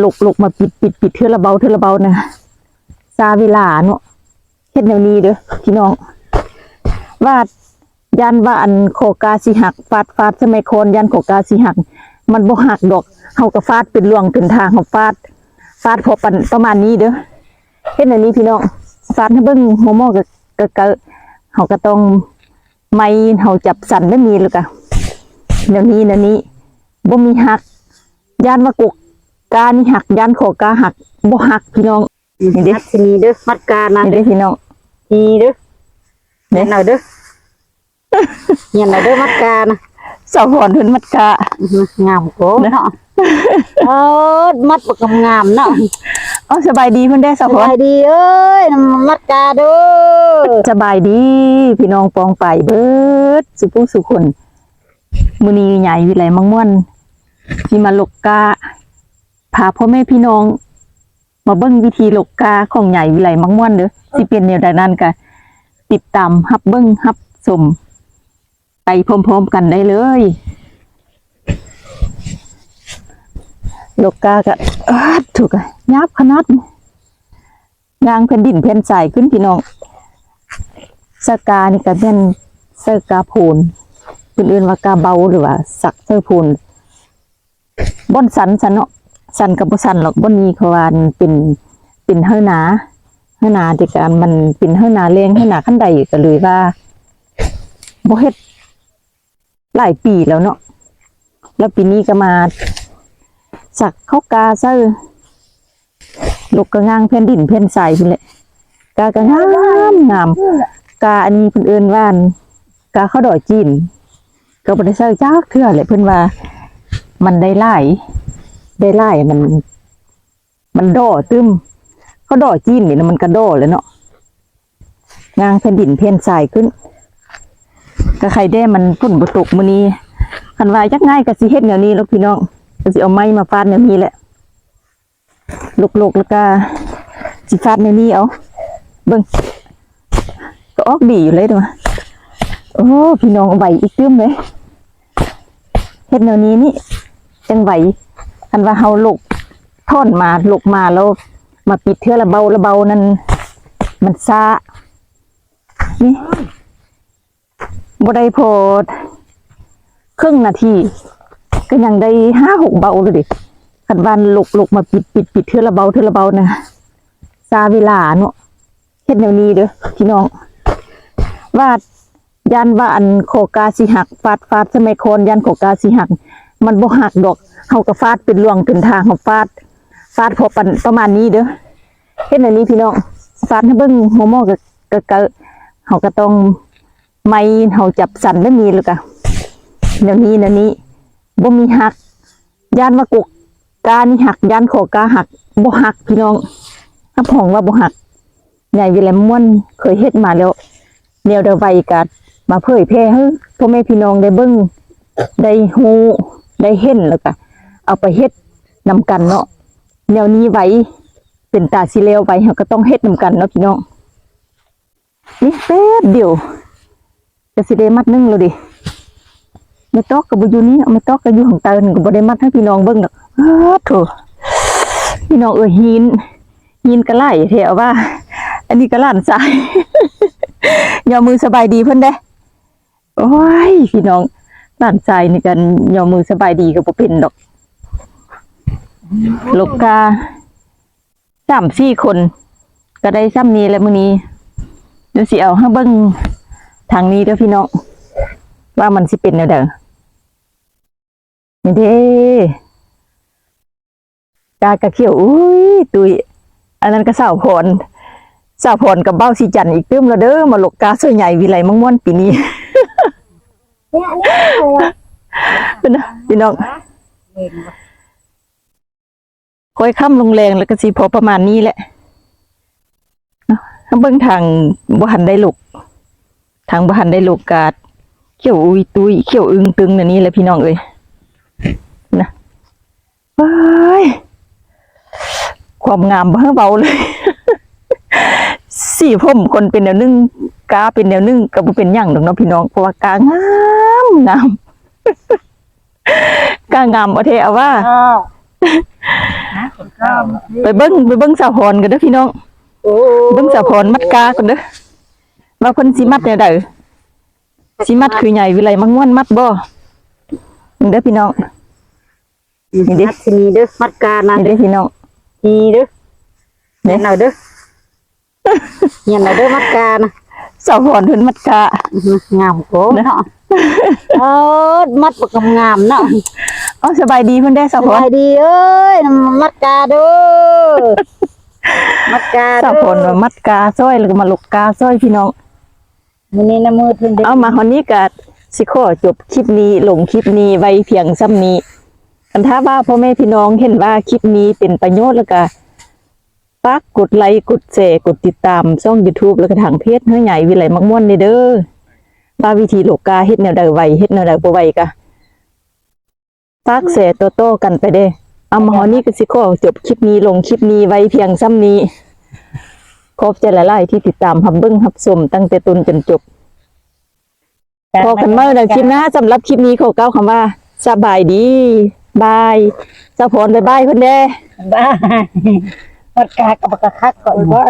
ลุกมาปิดเทือละเบานะซาเวลาเนาะเฮ็ดแนวนี้เด้อพี่น้องว่ายันว่าอันโคกาสิหักฟาดสมัยโคนยันโคกาสิหักมันบ่หักดอกเฮาก็ฟาดเป็นล่วงเป็นทางเฮาฟาดพอประมาณนี้เด้อเฮ็ดแนวนี้พี่น้องฟาดให้เบิ่งหัวหม้อก็เฮาก็ต้องไม้เฮาจับสั่นได้มีแล้วก็แนวนี้บ่มีหักยันว่ากุกกานี่หักยันโคกาหักบ่หักพี่น้องนี่เด้ทีนี้เด้อมัดกานะนี่เด้พี่น้องนี่เด้อเนี่ยหน่อยเด้อเนี่ยหน่อยเด้อมัดกานะสาวหอนเพิ่นมัดกางามโกเนาะมัดบ่งามเนาะสบายดีเพิ่นได้สาวหอนสบายดีเอ้ยมัดกาเด้อสบายดีพี่น้องปองไปเบิดสุผู้สุคนมื้อนี้ใหญ่วิไลมังม่วนที่มาลกกาพาพ่อแม่พี่น้องมาเบิ่งวิธีลกกาของใหญ่วิไลมังม่วนเด้อสิเป็นแนวใดนั้นก็ติดตามรับเบิ่งรับชมไปพร้อมๆกันได้เลยลกกาก็ถูกยับขนาดยางแผ่นดินแผ่นทรายขึ้นพี่น้องสกานี่ก็เป็นสกาโพนอื่นๆว่ากาเบาหรือว่าสักเสื้อโพนบ่อนสันเนาะสันกับบ่สันหรอกบ่อนนี้เขาว่าเป็นเฮือหนาที่การมันเป็นเฮือหนาแรงเฮือหนาขั้นใดก็เลยว่าบ่เฮ็ดหลายปีแล้วเนาะแล้วปีนี้ก็มาสักเข้ากาซะลูกกระงางแผ่นดินแผ่นทรายพุ่นแหละกากระงามกาอันนี้เพิ่นเอิ้นว่ากาข้าวดอยจีนก็บ่ได้ใช้จักเทื่อแหละเพิ่นว่ามันได้หลายมันดอตึมเขาดอจีนนี่นะมันกระดอเลยเนาะงางแผ่นดินแผ่นทรายขึ้นก็ใครได้มันฝนบ่ตกมื้อนี้คันว่าจักง่ายก็สิเฮ็ดแนวนี้แล้วพี่น้องก็สิเอาไม้มาฟาดแนวนี้แหละลุกแล้วก็สิฟาดแนวนี้เอาเบิ่งก็ออกดีอยู่เลยเด้อโอ้พี่น้องไหวอีกตึมเลยเฮ็ดแนวนี้นี่จังไหวคันว่าเฮาลุกท่อนมาแล้วมาปิดเทื่อละเบานั่นมันซ่านี่บ่ได้พอครึ่งนาทีก็ยังได้5-6เบาเลยดิคันบ้านลุกมาปิดเทื่อละเบานะซาเวลาเนาะเฮ็ดแนวนี้เด้อพี่น้องว่ายันว่าอันโคกาสิหักฟาดสมัยโคนยันโคกาสิหักมันบ่หักดอกเฮาก็ฟาดเป็นล่วงเป็นทางเฮาฟาดพอประมาณนี้เด้อเฮ็ดอันนี้พี่น้องฟาดให้เบิ่งหัวหม้อก็เฮาก็ต้องไม้เฮาจับสั่นได้มีแล้วก็แนวนี้บ่มีหักย่านว่ากุกกานี่หักย่านโคกาหักบ่หักพี่น้องถ้าพ้องว่าบ่หักใหญ่วิไลม่วนเคยเฮ็ดมาแล้วแนวเดาไว้ก็มาเผยแพร่ให้พ่อแม่พี่น้องได้เบิ่งได้ฮู้ได้เห็นแล้วก็เอาไปเฮ็ดนำกันเนาะแนวนี้ไว้เป็นตาสิเลวไว้เราก็ต้องเฮ็ดนำกันเนาะพี่น้องนี่แป๊บเดียวจะสิได้มัดนึงแล้วดิไม่ตอกกับบ่อยู่นี้เอาไม่ตอกก็อยู่ของตาก็บ่ได้มัดให้พี่น้องเบิ่งดอกโธ่พี่น้องหินกระไหลแถวว่าอันนี้ก็ล้านทรายยอมือสบายดีเพิ่นเด้โอ้ยพี่น้องล้านทรายนี่กันยอมือสบายดีก็บ่เป็นดอกลูกกา3-4คนก็ได้ซ้ำนี้แล้วมื้อนี้เดี๋ยวสิเอาให้เบิ่งทางนี้เด้อพี่น้องว่ามันสิเป็นแนวใดนี่เด้กากระเขียวอุ้ยตุยอันนั้นก็สาวพรกับเบ้าสีจันอีกตึ้มแล้วเด้อมาลกกาส่วนใหญ่วิไลมังม่วนปีนี้พี่น้องค่อยค่ำลงแรงแล้วก็สิพอประมาณนี้แหละถ้าเบิ่งทางบ่หันได้ลูกกาดเขียวอุ้ยตุยเขียวอึงตึงนี่แหละพี่น้องเอ้ยนะเฮ้ยความงามเบาเลยสีผมคนเป็นแนวนึ่งกาเป็นแนวนึ่งก็บ่เป็นหยังดอกเนาะพี่น้องเพราะว่ากางามกางามบ่เท่เอาว่า ไปเบิ่งสาวพรกันเด้อพี่น้อง โอ้ เบิ่งสาวพรมัดกากันเด้อว่าเพิ่นสิมัดแนวใดสิมัดคือใหญ่วิไลมังม่วนมัดบ่นี่เด้อพี่น้องนี่เด้ มัดทีเด้อมัดกานะ นี่ เด้ เด้ อ อพี่น้อง ทีเด้อเห็นเอาเด้อเห็นเอาเด้อมัดกานะ สาวพรเพิ่นมัดกาง ามโกเนาะมัดบ่กำงามเนาะ อ๋อสบายดีเพิ่นได้อสาว ส พร บายดีเอ้ยมัดกาเด้อมัดกา สาวพรว่ามัดกาซอยแล้วก็มาลกกาซอยพี่น้อง มื้อนี้น้ำมือถึงเด้อ เอามาวันนี้ก็สิขอจบคลิปนี้ลงคลิปนี้ไว้เพียงซ้ำนี้คันถ้าว่าพ่อแม่พี่น้องเห็นว่าคลิปนี้เป็นประโยชน์แล้วก็ฝากกดไลค์กดแชร์กดติดตามช่อง YouTube แล้วก็ทางเพจเฮ้ยใหญ่วิไลมักม่วนนี่เด้อว่าวิธีโลกาเฮ็ดแนวใดไวเฮ็ดแนวใดบ่ไวก็ฝากแชร์โตๆกันไปเด้อเอามาวันนี้ก็สิขอจบคลิปนี้ลงคลิปนี้ไว้เพียงซ้ำนี้ขอบใจหลายๆที่ติดตามรับเบิ่งรับชมตั้งแต่ต้นจนจบ พอกันเมื่อในคลิปหน้าสำหรับคลิปนี้ขอเก้าคำว่าสบายดีบายเจ้าพรบายบายเพื่อนเด้ บ้ามัดกากับกะคักก่อนบ่